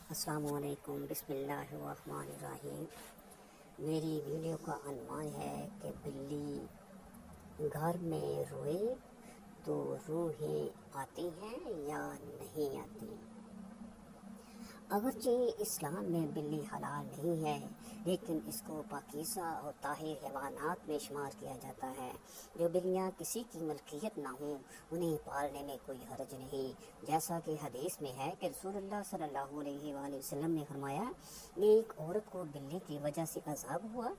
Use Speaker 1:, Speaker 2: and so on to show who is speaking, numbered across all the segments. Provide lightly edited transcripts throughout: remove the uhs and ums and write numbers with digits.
Speaker 1: السلام علیکم، بسم اللہ الرحمن الرحیم۔ میری ویڈیو کا عنوان ہے کہ بلی گھر میں روئے تو روحیں آتی ہیں یا نہیں آتی۔ اگرچہ اسلام میں بلی حلال نہیں ہے، لیکن اس کو پاکیزہ اور طاہر حیوانات میں شمار کیا جاتا ہے۔ جو بلیاں کسی کی ملکیت نہ ہوں انہیں پالنے میں کوئی حرج نہیں، جیسا کہ حدیث میں ہے کہ رسول اللہ صلی اللہ علیہ وآلہ وسلم نے فرمایا، ایک عورت کو بلی کی وجہ سے عذاب ہوا،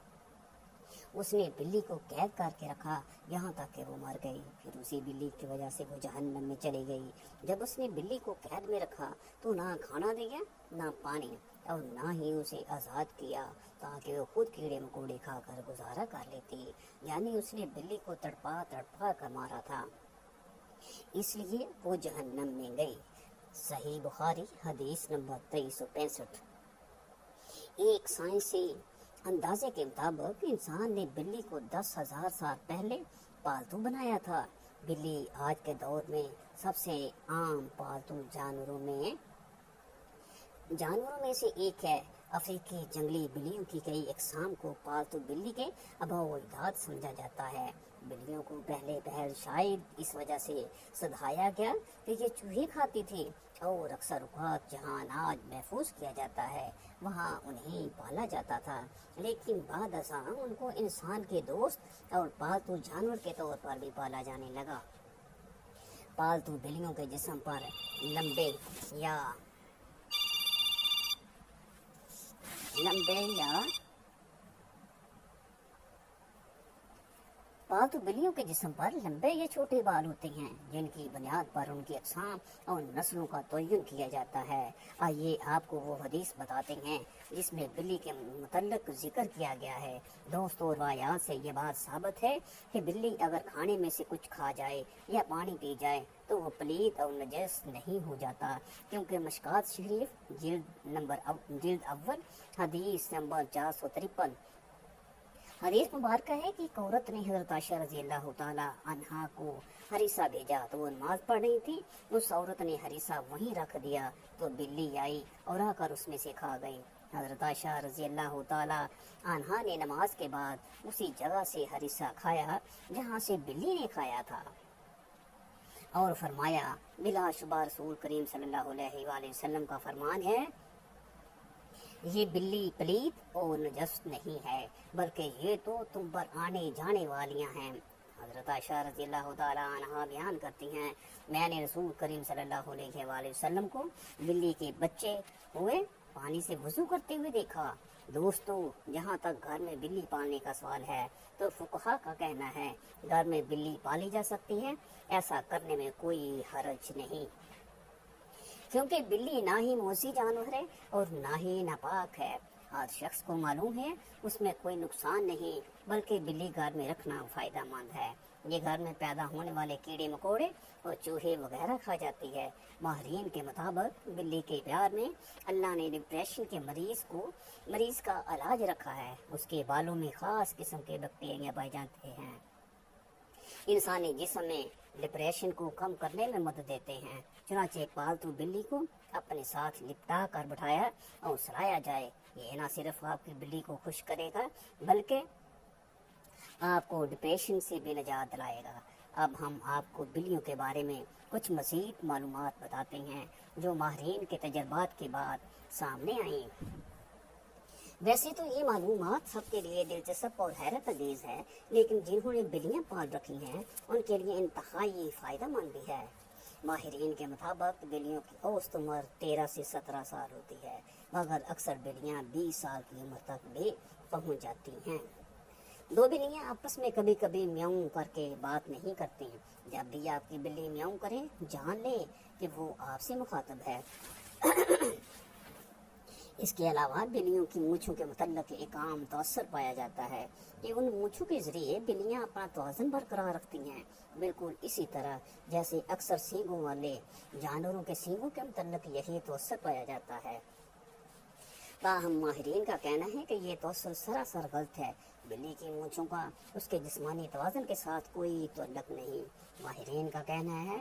Speaker 1: اس نے بلی کو قید کر کے رکھا یہاں تک کہ وہ مر گئی، پھر اسی بلی کی وجہ سے وہ جہنم میں چلی گئی۔ جب اس نے بلی کو قید میں رکھا تو نہ کھانا دیا، نہ پانی، اور نہ ہی اسے آزاد کیا تاکہ وہ خود کیڑے مکوڑے کھا کر گزارا کر لیتی، یعنی اس نے بلی کو تڑپا تڑپا کر مارا تھا، اس لیے وہ جہنم میں گئی۔ صحیح بخاری حدیث نمبر 2365۔ ایک سائنسی اندازے کے مطابق انسان نے بلی کو 10,000 سال پہلے پالتو بنایا تھا۔ بلی آج کے دور میں سب سے عام پالتو جانوروں میں سے ایک ہے۔ افریقی جنگلی بلیوں کی کئی اقسام کو پالتو بلی کے آباء و اجداد سمجھا جاتا ہے۔ بلیوں کو پہلے شاید اس وجہ سے سدھایا گیا کہ یہ چوہے کھاتی تھی، اور اکثر اوقات جہاں اناج محفوظ کیا جاتا ہے وہاں انہیں پالا جاتا تھا، لیکن بعد ازاں ان کو انسان کے دوست اور پالتو جانور کے طور پر بھی پالا جانے لگا۔ پالتو بلیوں کے جسم پر لمبے یا پالتو بلیوں کے جسم پر لمبے یا چھوٹے بال ہوتے ہیں، جن کی بنیاد پر ان کی اقسام اور نسلوں کا تعین کیا جاتا ہے۔ آئیے آپ کو وہ حدیث بتاتے ہیں جس میں بلی کے متعلق ذکر کیا گیا ہے۔ دوستوں، روایات سے یہ بات ثابت ہے کہ بلی اگر کھانے میں سے کچھ کھا جائے یا پانی پی جائے تو وہ پلید اور نجس نہیں ہو جاتا، کیونکہ مشکوٰۃ شریف جلد اول حدیث نمبر 453۔ حدیث مبارکہ ہے کہ ایک عورت نے حضرت عائشہ رضی اللہ تعالیٰ عنہا کو ہریسہ بھیجا تو وہ نماز پڑھ رہی تھی۔ اس عورت نے ہریسہ وہیں رکھ دیا تو بلی آئی اور آ کر اس میں سے کھا گئی۔ حضرت عائشہ رضی اللہ تعالیٰ عنہا نے نماز کے بعد اسی جگہ سے ہریسہ کھایا جہاں سے بلی نے کھایا تھا، اور فرمایا، بلا شبہ رسول کریم صلی اللہ علیہ وآلہ وسلم کا فرمان ہے، یہ بلی پلید اور نجس نہیں ہے، بلکہ یہ تو تم پر آنے جانے والیاں ہیں۔ حضرت عائشہ رضی اللہ تعالیٰ عنہا بیان کرتی ہیں، میں نے رسول کریم صلی اللہ علیہ وآلہ وسلم کو بلی کے بچے ہوئے پانی سے وضو کرتے ہوئے دیکھا۔ دوستو، جہاں تک گھر میں بلی پالنے کا سوال ہے تو فقہا کا کہنا ہے گھر میں بلی پالی جا سکتی ہے، ایسا کرنے میں کوئی حرج نہیں، کیونکہ بلی نہ ہی موذی جانور ہے اور نہ ہی ناپاک ہے۔ ہر شخص کو معلوم ہے اس میں کوئی نقصان نہیں، بلکہ بلی گھر میں رکھنا فائدہ مند ہے۔ یہ گھر میں پیدا ہونے والے کیڑے مکوڑے اور چوہے وغیرہ کھا جاتی ہے۔ ماہرین کے مطابق بلی کے پیار میں اللہ نے ڈپریشن کے مریض کا علاج رکھا ہے۔ اس کے بالوں میں خاص قسم کے بیکٹیریا پائے جاتے ہیں، انسانی جسم میں ڈپریشن کو کم کرنے میں مدد دیتے ہیں۔ چنانچہ پالتو بلی کو اپنے ساتھ لپٹا کر بٹھایا اور سلایا جائے، یہ نہ صرف آپ کی بلی کو خوش کرے گا بلکہ آپ کو ڈپریشن سے بھی نجات دلائے گا۔ اب ہم آپ کو بلیوں کے بارے میں کچھ مزید معلومات بتاتے ہیں جو ماہرین کے تجربات کے بعد سامنے آئیں۔ ویسے تو یہ معلومات سب کے لیے دلچسپ اور حیرت انگیز ہے، لیکن جنہوں نے بلیاں پال رکھی ہیں ان کے لیے انتہائی فائدہ مند بھی ہے۔ ماہرین کے مطابق بلیوں کی اوسط عمر 13 سے 17 سال ہوتی ہے، مگر اکثر بلیاں 20 سال کی عمر تک بھی پہنچ جاتی ہیں۔ دو بلیاں آپس میں کبھی کبھی میاؤں کر کے بات نہیں کرتی، جب بھی آپ کی بلی میاؤں کرے جان لیں کہ وہ آپ سے مخاطب ہے۔ اس کے علاوہ بلیوں کی مونچھوں کے متعلق ایک عام تاثر پایا جاتا ہے کہ ان مونچھوں کے ذریعے بلیاں اپنا توازن برقرار رکھتی ہیں، بالکل اسی طرح جیسے اکثر سینگوں والے جانوروں کے سینگوں کے متعلق یہی تاثر پایا جاتا ہے۔ تاہم ماہرین کا کہنا ہے کہ یہ توسل سراسر غلط ہے۔ بلی کی مونچھوں کا اس کے جسمانی توازن کے ساتھ کوئی تعلق نہیں۔ ماہرین کا کہنا ہے